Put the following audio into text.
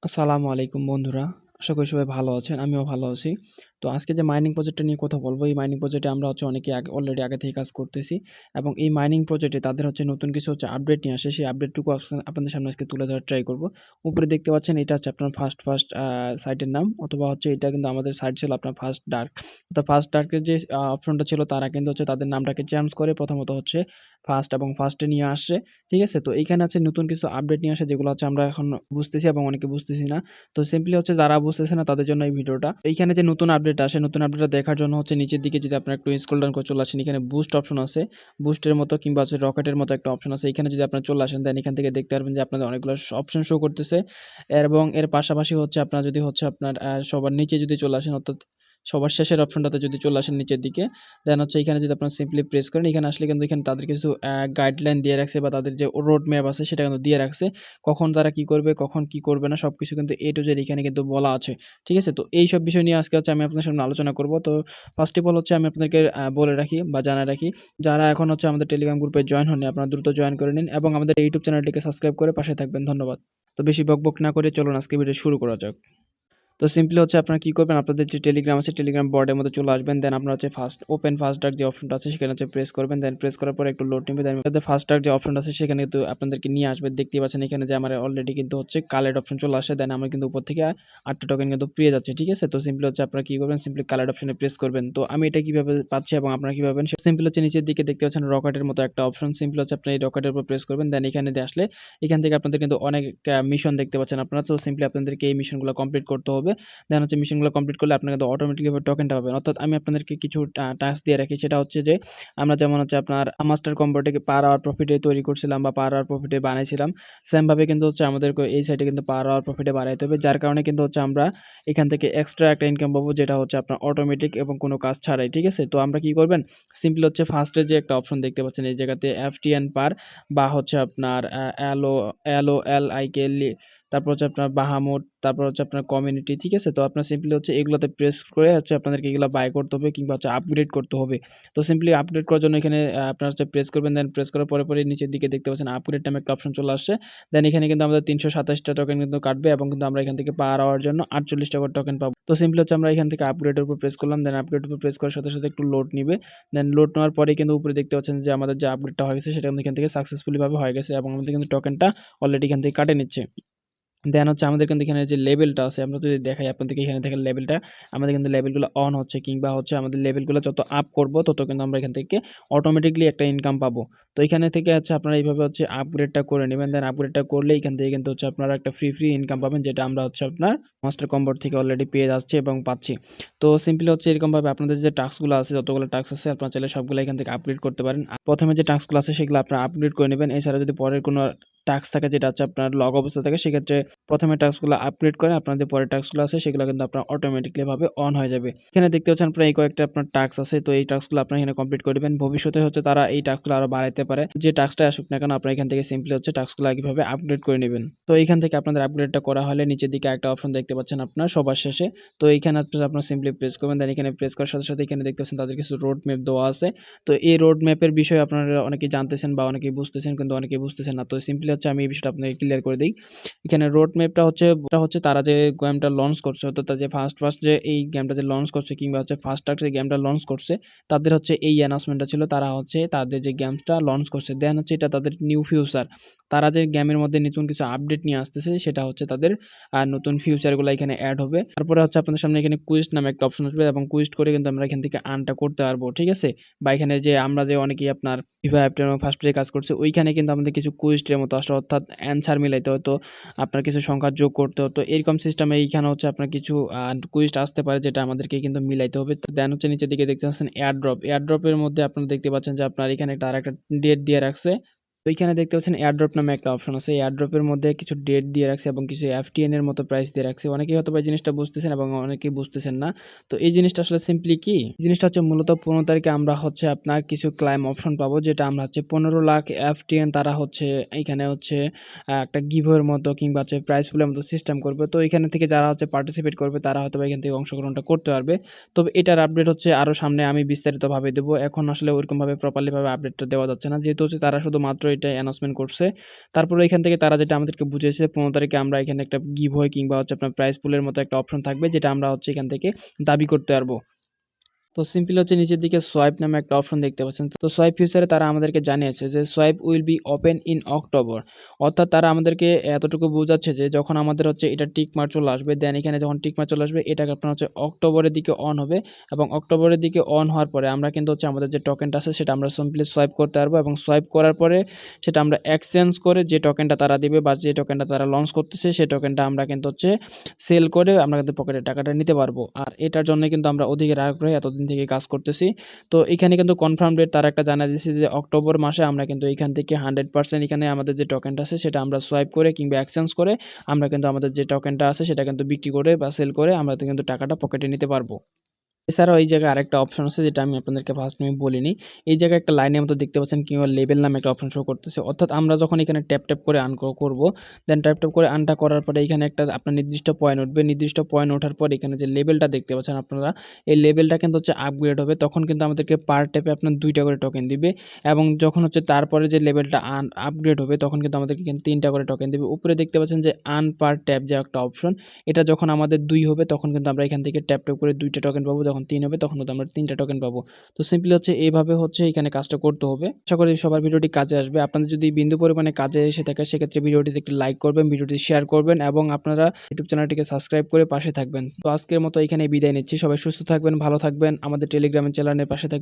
আসসালামু আলাইকুম বন্ধুরা। আশা করি সবাই ভালো আছেন। আমিও ভালো আছি। তো আজকে যে মাইনিং প্রজেক্টটা নিয়ে কথা বলবো, এই মাইনিং প্রজেক্টে আমরা অনেকে অলরেডি আগে থেকে কাজ করতেছি এবং এই মাইনিং প্রজেক্টে তাদের নতুন কিছু আপডেট নিয়ে আসে। সেই আপডেটটুকু আপনাদের সামনে আজকে তুলে ধরার ট্রাই করব। উপরে দেখতে পাচ্ছেন এটা হচ্ছে আপনার ফার্স্ট সাইটের নাম, অথবা এটা কিন্তু আমাদের সাইট ছিল আপনার ফার্স্ট ডার্ক। তো ফার্স্ট ডার্কের যে অপশনটা ছিল তারা কিন্তু তাদের নামটাকে চেঞ্জ করে প্রথমত ফার্স্ট এবং ফার্স্টে নিয়ে আসছে। ঠিক আছে? তো এইখানে নতুন কিছু আপডেট নিয়ে আসে, যেগুলো আমরা এখন বুঝতেছি এবং অনেকে বুঝতেছি না। তো সিম্পলি যারা বুঝতেছে না তাদের জন্য এই ভিডিওটা। এইখানে যে নতুন আপডেট আসে, নতুন আপডেটটা দেখার জন্য নিচের দিকে যদি আপনারা একটু স্ক্রল ডাউন করে চলে আসেন, এখানে বুস্ট অপশন আছে। বুস্টের মতো কিংবা রকেটের মতো একটা অপশন আছে। এখানে যদি আপনারা চলে আসেন, দেন এখান থেকে দেখতে পারবেন যে আপনাদের অনেকগুলো অপশন শো করতেছে। এবং এর পাশাপাশি আপনারা যদি আপনার সবার নিচে যদি চলে আসেন, অর্থাৎ সবার শেষের অপশনটাতে যদি চলে আসেন নিচের দিকে, দেন এখানে যদি আপনারা সিম্পলি প্রেস করেন, এখানে আসলে কিন্তু এখানে তাদের কিছু গাইডলাইন দিয়ে রাখছে, বা তাদের যে রোড ম্যাপ আছে সেটা কিন্তু দিয়ে রাখছে। কখন তারা কি করবে, কখন কি করবে না, সবকিছু কিন্তু A to Z এখানে কিন্তু বলা আছে। ঠিক আছে? তো এইসব বিষয় নিয়ে আজকে আমি আপনাদের সামনে আলোচনা করব। তো ফার্স্ট অফ অল আমি আপনাদেরকে বলে রাখি বা জানায় রাখি, যারা এখন আমাদের টেলিগ্রাম গ্রুপে জয়েন হননি, আপনারা দ্রুত জয়েন করে নিন এবং আমাদের ইউটিউব চ্যানেলটিকে সাবস্ক্রাইব করে পাশে থাকবেন। ধন্যবাদ। তো বেশি বকবক না করে চলুন আজকে ভিডিও শুরু করা যাক। তো সিম্পলি আপনারা কি করবেন, আপনাদের যে টেলিগ্রাম আছে টেলিগ্রাম বর্ডের মধ্যে চলে আসবেন। দেন আপনারা ফার্স্ট ডাক যে অপশনটা আছে সেখানে প্রেস করবেন। দেন প্রেস করার পরে একটু লোড নেবে। দেন ফার্স্ট ডাক যে অপশনটা আছে সেখানে কিন্তু আপনাদেরকে নিয়ে আসবে। দেখতেই পাচ্ছেন এখানে যে আমার অলরেডি কিন্তু কালেক্ট অপশন চলে আসে। দেন আমার কিন্তু উপর থেকে 8টা টোকেন কিন্তু পেয়ে যাচ্ছে। ঠিক আছে? তো সিম্পলি আপনারা কি করবেন, সিম্পলি কালেক্ট অপশনে প্রেস করবেন। তো আমি এটা কিভাবে পাচ্ছি এবং আপনারা কিভাবে পাবেন, সিম্পলি নিচের দিকে দেখতে পাচ্ছেন রকেটের মতো একটা অপশন। সিম্পলি আপনি এই রকেটের উপর প্রেস করবেন। দেন এখানে আসলে এখান থেকে আপনাদের কিন্তু অনেক মিশন দেখতে পাচ্ছেন আপনারা। তো সিম্পলি আপনাদেরকে এই মিশনগুলো কমপ্লিট করতে হবে। দেন মিশনগুলো কমপ্লিট করলে আপনারা কিন্তু অটোমেটিক্যালি টোকেনটা পাবেন। অর্থাৎ আমি আপনাদেরকে কিছু টাস্ক দিয়ে রাখি, সেটা যে আমরা যেমন আপনার মাস্টার কম্বোটাকে পার আওয়ার প্রফিটে তৈরি করছিলাম বা পার আওয়ার প্রফিটে বানাইছিলাম, সেম ভাবে কিন্তু আমাদেরকে এই সাইডে কিন্তু পার আওয়ার প্রফিটে বাড়াইতে হবে। যার কারণে কিন্তু আমরা এখান থেকে এক্সট্রা একটা ইনকাম পাবো, যেটা আপনার অটোমেটিক এবং কোনো কাজ ছাড়াই। ঠিক আছে? তো আমরা কি করবেন, সিম্পলি ফার্স্টে যে একটা অপশন দেখতে পাচ্ছেন এই জায়গাতে FTN পার, বা আপনার LOLIK, তারপর আপনার বাহামুড, তারপর আপনার কমিউনিটি। ঠিক আছে? তো আপনার সিম্পলি এগুলোতে প্রেস করে আপনাদেরকে এগুলো বাই করতে হবে কিংবা আপগ্রেড করতে হবে। তো সিম্পলি আপগ্রেড করার জন্য এখানে আপনারা প্রেস করবেন। দেন প্রেস করার পরে নিচের দিকে দেখতে পাচ্ছেন আপগ্রেড নামে একটা অপশন চলে আসছে। দেন এখানে কিন্তু আমাদের 327টা টোকেন কিন্তু কাটবে এবং কিন্তু আমরা এখান থেকে পার আওয়ার জন্য 48 টাকার টোকেন পাবো। তো সিম্পলি আমরা এখান থেকে আপগ্রেডের উপর প্রেস করলাম। দেন আপগ্রেডের উপর প্রেস করার সাথে সাথে একটু লোড নিবে। দেন লোড নেওয়ার পরে কিন্তু উপরে দেখতে পাচ্ছেন যে আমাদের যে আপগ্রেডটা হয়ে গেছে সেটা কিন্তু এখান থেকে সাকসেসফুলি ভাবে হয়ে গেছে এবং আমাদের কিন্তু টোকেনটা অলরেডি এখান থেকে কাটে নিচ্ছে। দেন আমাদের কিন্তু এখানে যে লেভেলটা আছে, আমরা যদি দেখাই আপনাদেরকে, এখানে দেখেন লেভেলটা, আমাদের কিন্তু লেভেলগুলো অন হচ্ছে কিংবা আমাদের লেভেলগুলো যত আপ করব তত কিন্তু আমরা এখান থেকে অটোমেটিকলি একটা ইনকাম পাবো। তো এখানে থেকে আপনারা এইভাবে আপগ্রেডটা করে নেবেন। দেন আপগ্রেডটা করলে এখান থেকে কিন্তু আপনারা একটা ফ্রি ইনকাম পাবেন, যেটা আমরা আপনার মাস্টার কম্বোর থেকে অলরেডি পেয়ে যাচ্ছি এবং পাচ্ছি। তো সিম্পলি এরকমভাবে আপনাদের যে টাস্কগুলো আছে, যতগুলো টাস্ক আছে আপনারা চাইলে সবগুলো এখান থেকে আপগ্রেড করতে পারেন। প্রথমে যে টাস্কগুলো আছে সেগুলো আপনারা আপগ্রেড করে নেবেন। এছাড়া যদি পরের কোনো টাস্ক থাকে যেটা আপনার লগ অবস্থা থাকে, সেক্ষেত্রে প্রথমে টাস্কগুলো আপগ্রেড করেন, আপনার যে পরের টাস্কগুলো আছে সেগুলো কিন্তু আপনার অটোমেটিক্যালি ভাবে অন হয়ে যাবে। এখানে দেখতে পাচ্ছেন আপনার এই কয়েকটা আপনার টাস্ক আছে। তো এই টাস্কগুলো আপনারা এখানে কমপ্লিট করে দিবেন। ভবিষ্যতে তারা এই টাস্কগুলো আরো বাড়াইতে পারে। যে টাস্কটা আসুক না কেন, আপনারা এখান থেকে সিম্পলি টাস্কগুলো একইভাবে আপগ্রেড করে নেবেন। তো এইখান থেকে আপনাদের আপগ্রেডটা করা হলে নিচের দিকে একটা অপশন দেখতে পাচ্ছেন আপনার সবার শেষে। তো এইখানে আপনারা সিম্পলি প্রেস করবেন। দেন এখানে প্রেস করার সাথে সাথে এখানে দেখতে পাচ্ছেন তাদের কিছু রোড ম্যাপ দেওয়া আছে। তো এই রোড ম্যাপের বিষয়ে আপনারা অনেকেই জানতেছেন বা অনেকেই বুঝতেছেন, কিন্তু অনেকেই বুঝতেছেন না। তো সিম্পলি আমি এই বিষয়টা আপনাকে ক্লিয়ার করে দিই। এখানে রোড ম্যাপটা তারা যে গেমটা লঞ্চ করছে, অর্থাৎ যে ফার্স্ট যে এই গেমটা যে লঞ্চ করছে কিংবা ফার্স্ট টাস্ক যে গেমটা লঞ্চ করছে, তাদের এই অ্যানাউন্সমেন্টটা ছিল। তারা তাদের যে গেমটা লঞ্চ করছে, দেন এটা তাদের নিউ ফিউচার। তারা যে গেমের মধ্যে নতুন কিছু আপডেট নিয়ে আসতেছে, সেটা তাদের নতুন ফিউচারগুলো এখানে অ্যাড হবে। তারপরে আপনাদের সামনে এখানে কুইস্ট নামে একটা অপশন আসবে এবং কুইস্ট করে কিন্তু আমরা এখান থেকে আর্নটা করতে পারবো। ঠিক আছে? বা এখানে যে আমরা যে অনেকেই আপনার ফিফা অ্যাপটার ফার্স্ট ডে কাজ করছে, ওইখানে কিন্তু আমাদের কিছু কুইস্টের মতো আসে, অর্থাৎ অ্যান্সার মিলাইতে হতো, আপনার কিছু সংখ্যা যোগ করতে হতো। এরকম সিস্টেমে এইখানে আপনার কিছু কুইজ আসতে পারে, যেটা আমাদেরকে কিন্তু মিলাইতে হবে। তো দেন নিচের দিকে দেখতে পাচ্ছেন এয়ারড্রপের মধ্যে আপনারা দেখতে পাচ্ছেন যে আপনার এখানে তার একটা ডেট দিয়ে রাখছে। তো এইখানে দেখতে পাচ্ছেন এয়ারড্রপ নামে একটা অপশন আছে। এয়ারড্রপের মধ্যে কিছু ডেট দিয়ে রাখছে এবং কিছু FTN এর মতো প্রাইস দিয়ে রাখছে। অনেকেই হয়তো এই জিনিসটা বুঝতেছেন এবং অনেকেই বুঝতেছেন না। তো এই জিনিসটা আসলে সিম্পলি কি, জিনিসটা মূলত 15 তারিখে আমরা আপনার কিছু ক্লাইম অপশন পাবো, যেটা আমরা 15 লাখ FTN তারা এখানে একটা গিভওয়ের মতো কিংবা প্রাইস পুলের মতো সিস্টেম করবে। তো এখানে থেকে যারা পার্টিসিপেট করবে তারা হয়তো এখান থেকে অংশগ্রহণটা করতে পারবে। তবে এটার আপডেট আরো সামনে আমি বিস্তারিতভাবে দেবো। এখন আসলে ওইরকমভাবে প্রপারলি ভাবে আপডেটটা দেওয়া যাচ্ছে না, যেহেতু তারা শুধুমাত্র এটাই অ্যানাউন্সমেন্ট করছে। তারপরে এখান থেকে তারা যেটা আমাদেরকে বুঝিয়েছে 15 তারিখে আমরা এখানে একটা গিভওয়ে কিংবা হচ্ছে আপনার প্রাইজ পুলের মতো একটা অপশন থাকবে, যেটা আমরা হচ্ছে এখান থেকে দাবি করতে পারবো। তো সিম্পলি হচ্ছে নিচের দিকে সোয়াইপ নামে একটা অপশন দেখতে পাচ্ছেন। তো সোয়াইপ ফিউচারে তারা আমাদেরকে জানিয়েছে যে swipe will be open in October. অর্থাৎ তারা আমাদেরকে এতটুকু বোঝাচ্ছে যে যখন আমাদের হচ্ছে এটা টিক মার্ক চলে আসবে, দেন এখানে যখন টিক মার্ক চলে আসবে এটা আপনার হচ্ছে অক্টোবরের দিকে অন হবে, এবং অক্টোবরের দিকে অন হওয়ার পরে আমরা কিন্তু হচ্ছে আমাদের যে টোকেনটা আছে সেটা আমরা সিম্পলি সোয়াইপ করতে পারবো, এবং সোয়াইপ করার পরে সেটা আমরা এক্সচেঞ্জ করে যে টোকেনটা তারা দিবে বা যে টোকেনটা তারা লঞ্চ করতেছে সেই টোকেনটা আমরা কিন্তু হচ্ছে সেল করে আমরা কিন্তু পকেটের টাকাটা নিতে পারবো। আর এটার জন্য কিন্তু আমরা অধীর আগ্রহে এতদিন থেকে কাজ করতেছি। তো এখানে কিন্তু কনফার্ম ডেট তারা একটা জানিয়ে দিয়েছে যে অক্টোবর মাসে আমরা কিন্তু এখান থেকে 100% এখানে আমাদের যে টোকেনটা আছে সেটা আমরা সোয়াইপ করে কিংবা এক্সচেঞ্জ করে আমরা কিন্তু আমাদের যে টোকেনটা আছে সেটা কিন্তু বিক্রি করে বা সেল করে আমরা কিন্তু টাকাটা পকেটে নিতে পারবো। এছাড়াও এই জায়গায় আরেকটা অপশন আছে যেটা আমি আপনাদেরকে ফার্স্ট টাইমে বলিনি। এই জায়গায় একটা লাইনের মতো দেখতে পাচ্ছেন কিংবা লেবেল নামে একটা অপশন শো করতেছে। অর্থাৎ আমরা যখন এখানে ট্যাপ করে আর্ন করব, দেন ট্যাপ করে আর্নটা করার পরে এখানে একটা আপনার নির্দিষ্ট পয়েন্ট উঠবে। নির্দিষ্ট পয়েন্ট ওঠার পর এখানে যে লেবেলটা দেখতে পাচ্ছেন আপনারা, এই লেবেলটা কিন্তু হচ্ছে আপগ্রেড হবে। তখন কিন্তু আমাদেরকে পার ট্যাপে আপনার 2টা করে টোকেন দিবে, এবং যখন হচ্ছে তারপরে যে লেভেলটা আপগ্রেড হবে তখন কিন্তু আমাদেরকে কিন্তু 3টা করে টোকেন দিবে। উপরে দেখতে পাচ্ছেন যে আর্ন পার ট্যাপ যে একটা অপশন, এটা যখন আমাদের 2 হবে তখন কিন্তু আমরা এখান থেকে ট্যাপ করে 2টা টোকেন পাবো, যখন 3 হবে তখন কিন্তু আমরা 3টা টোকেন পাবো। তো সিম্পলি হচ্ছে এইভাবে হচ্ছে এখানে কাজটা করতে হবে। আশা করি সবার ভিডিওটি কাজে আসবে। আপনাদের যদি বিন্দু পরিমাণে কাজে এসে থাকে সেক্ষেত্রে ভিডিওটিতে একটি লাইক করবেন, ভিডিওটি শেয়ার করবেন, এবং আপনারা ইউটিউব চ্যানেলটিকে সাবস্ক্রাইব করে পাশে থাকবেন। তো আজকের মতো এখানে বিদায় নিচ্ছি। সবাই সুস্থ থাকবেন, ভালো থাকবেন, আমাদের টেলিগ্রামের চ্যানেলের পাশে থাকবেন।